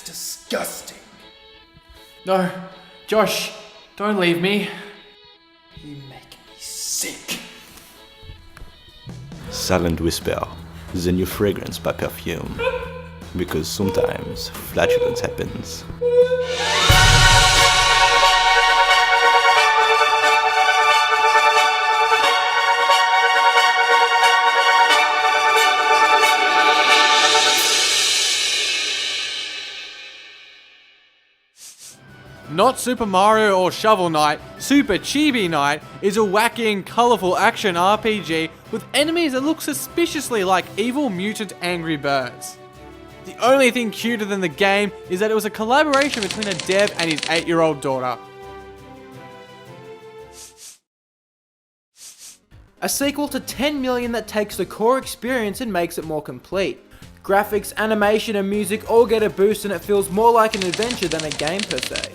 That's disgusting. No, Josh, don't leave me. You make me sick. Silent Whisper, the new fragrance by Perfume. Because sometimes flatulence happens. Not Super Mario or Shovel Knight, Super Chibi Knight is a wacky and colourful action RPG with enemies that look suspiciously like evil mutant angry birds. The only thing cuter than the game is that it was a collaboration between a dev and his 8-year-old daughter. A sequel to 10 Million that takes the core experience and makes it more complete. Graphics, animation and music all get a boost and it feels more like an adventure than a game per se.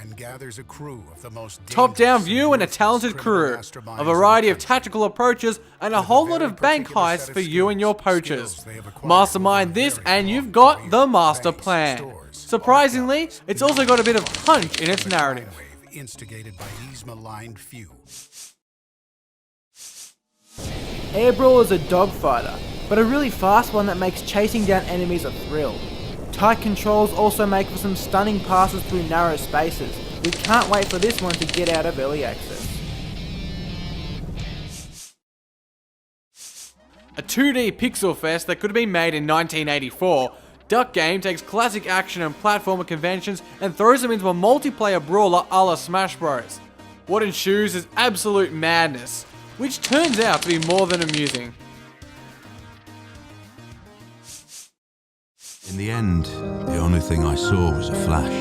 And gathers a crew of the most Top-down view and a talented crew, a variety of tactical approaches, and a whole lot of bank heists for you and your poachers. Mastermind this and you've got the master plan. Surprisingly, it's also got a bit of punch in its narrative. Instigated by these maligned few. Air Brawl is a dogfighter, but a really fast one that makes chasing down enemies a thrill. Tight controls also make for some stunning passes through narrow spaces. We can't wait for this one to get out of early access. A 2D pixel fest that could have been made in 1984, Duck Game takes classic action and platformer conventions and throws them into a multiplayer brawler a la Smash Bros. What ensues is absolute madness, which turns out to be more than amusing. In the end, the only thing I saw was a flash,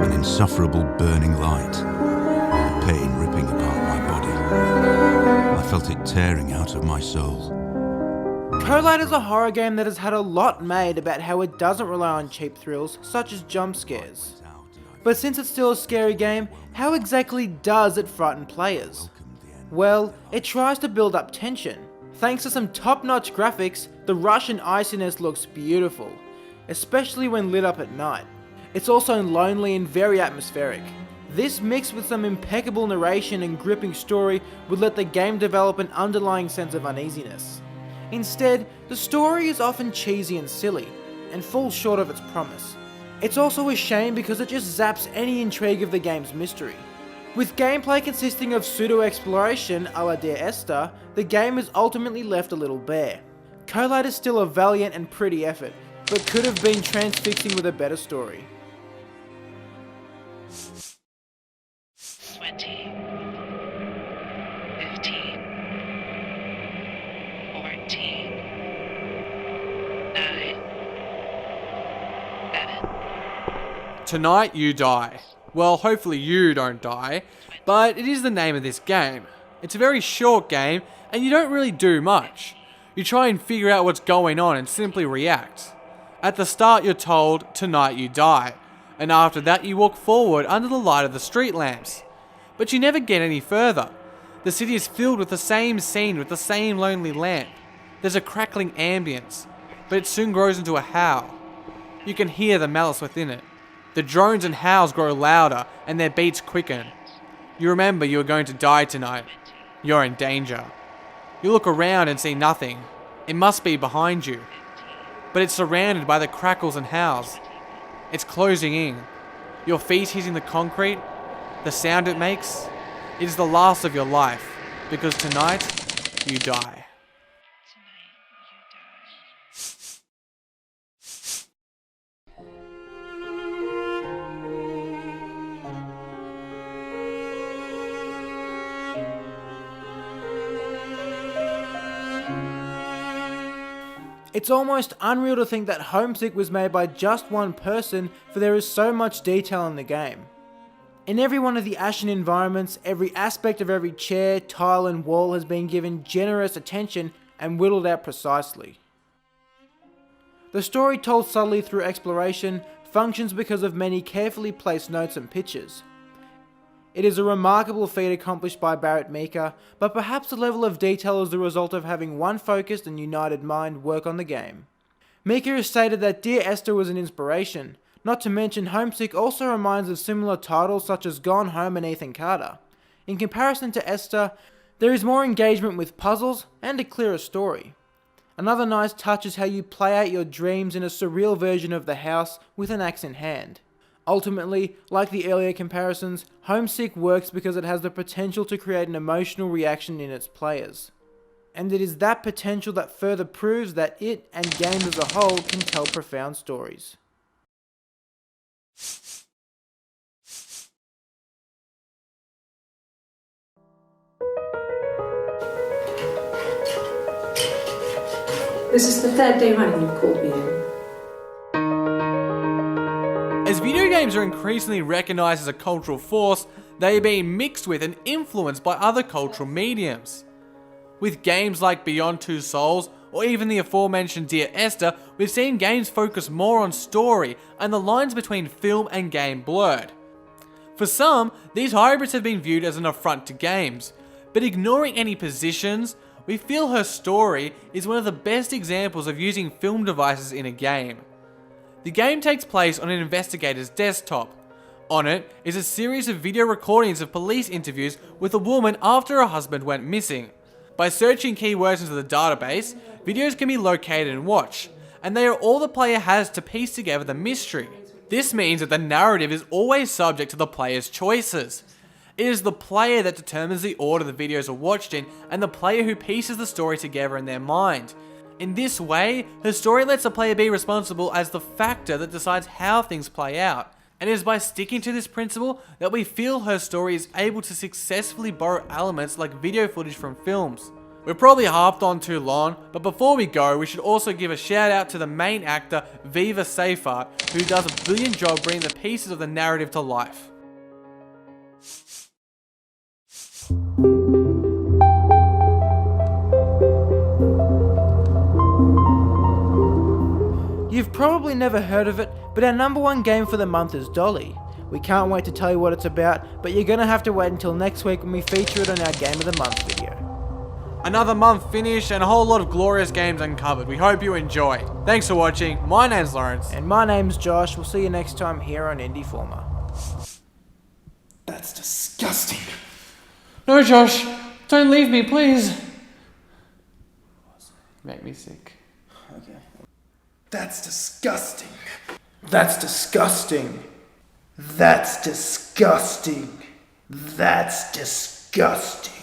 an insufferable burning light, the pain ripping apart my body. I felt it tearing out of my soul. Collide is a horror game that has had a lot made about how it doesn't rely on cheap thrills, such as jump scares. But since it's still a scary game, how exactly does it frighten players? Well, it tries to build up tension. Thanks to some top-notch graphics, the rush and iciness looks beautiful, especially when lit up at night. It's also lonely and very atmospheric. This mixed with some impeccable narration and gripping story would let the game develop an underlying sense of uneasiness. Instead, the story is often cheesy and silly, and falls short of its promise. It's also a shame because it just zaps any intrigue of the game's mystery. With gameplay consisting of pseudo-exploration a la Dear Esther, the game is ultimately left a little bare. Collide is still a valiant and pretty effort, but could have been transfixing with a better story. 20, 15, 14, 9, 7. Tonight you die. Well, hopefully you don't die, but it is the name of this game. It's a very short game, and you don't really do much. You try and figure out what's going on and simply react. At the start you're told, tonight you die, and after that you walk forward under the light of the street lamps. But you never get any further. The city is filled with the same scene with the same lonely lamp. There's a crackling ambience, but it soon grows into a howl. You can hear the malice within it. The drones and howls grow louder and their beats quicken. You remember you are going to die tonight. You're in danger. You look around and see nothing. It must be behind you. But it's surrounded by the crackles and howls. It's closing in. Your feet hitting the concrete, the sound it makes, it is the last of your life, because tonight you die. It's almost unreal to think that Homesick was made by just one person, for there is so much detail in the game. In every one of the ashen environments, every aspect of every chair, tile and wall has been given generous attention and whittled out precisely. The story told subtly through exploration functions because of many carefully placed notes and pictures. It is a remarkable feat accomplished by Barrett Meeker, but perhaps the level of detail is the result of having one focused and united mind work on the game. Meeker has stated that Dear Esther was an inspiration, not to mention Homesick also reminds of similar titles such as Gone Home and Ethan Carter. In comparison to Esther, there is more engagement with puzzles and a clearer story. Another nice touch is how you play out your dreams in a surreal version of the house with an axe in hand. Ultimately, like the earlier comparisons, Homesick works because it has the potential to create an emotional reaction in its players. And it is that potential that further proves that it and games as a whole can tell profound stories. This is the third day running you've called me in. As video games are increasingly recognised as a cultural force, they are being mixed with and influenced by other cultural mediums. With games like Beyond Two Souls, or even the aforementioned Dear Esther, we've seen games focus more on story and the lines between film and game blurred. For some, these hybrids have been viewed as an affront to games, but ignoring any positions, we feel her story is one of the best examples of using film devices in a game. The game takes place on an investigator's desktop. On it is a series of video recordings of police interviews with a woman after her husband went missing. By searching keywords into the database, videos can be located and watched, and they are all the player has to piece together the mystery. This means that the narrative is always subject to the player's choices. It is the player that determines the order the videos are watched in, and the player who pieces the story together in their mind. In this way, her story lets the player be responsible as the factor that decides how things play out, and it is by sticking to this principle that we feel her story is able to successfully borrow elements like video footage from films. We're probably harped on too long, but before we go, we should also give a shout out to the main actor, Viva Seyfarth, who does a brilliant job bringing the pieces of the narrative to life. You've probably never heard of it, but our number one game for the month is Dolly. We can't wait to tell you what it's about, but you're gonna have to wait until next week when we feature it on our Game of the Month video. Another month finished and a whole lot of glorious games uncovered. We hope you enjoyed. Thanks for watching. My name's Lawrence. And my name's Josh. We'll see you next time here on Indie Former. That's disgusting. No, Josh. Don't leave me, please. You make me sick. Okay. That's disgusting. That's disgusting. That's disgusting. That's disgusting.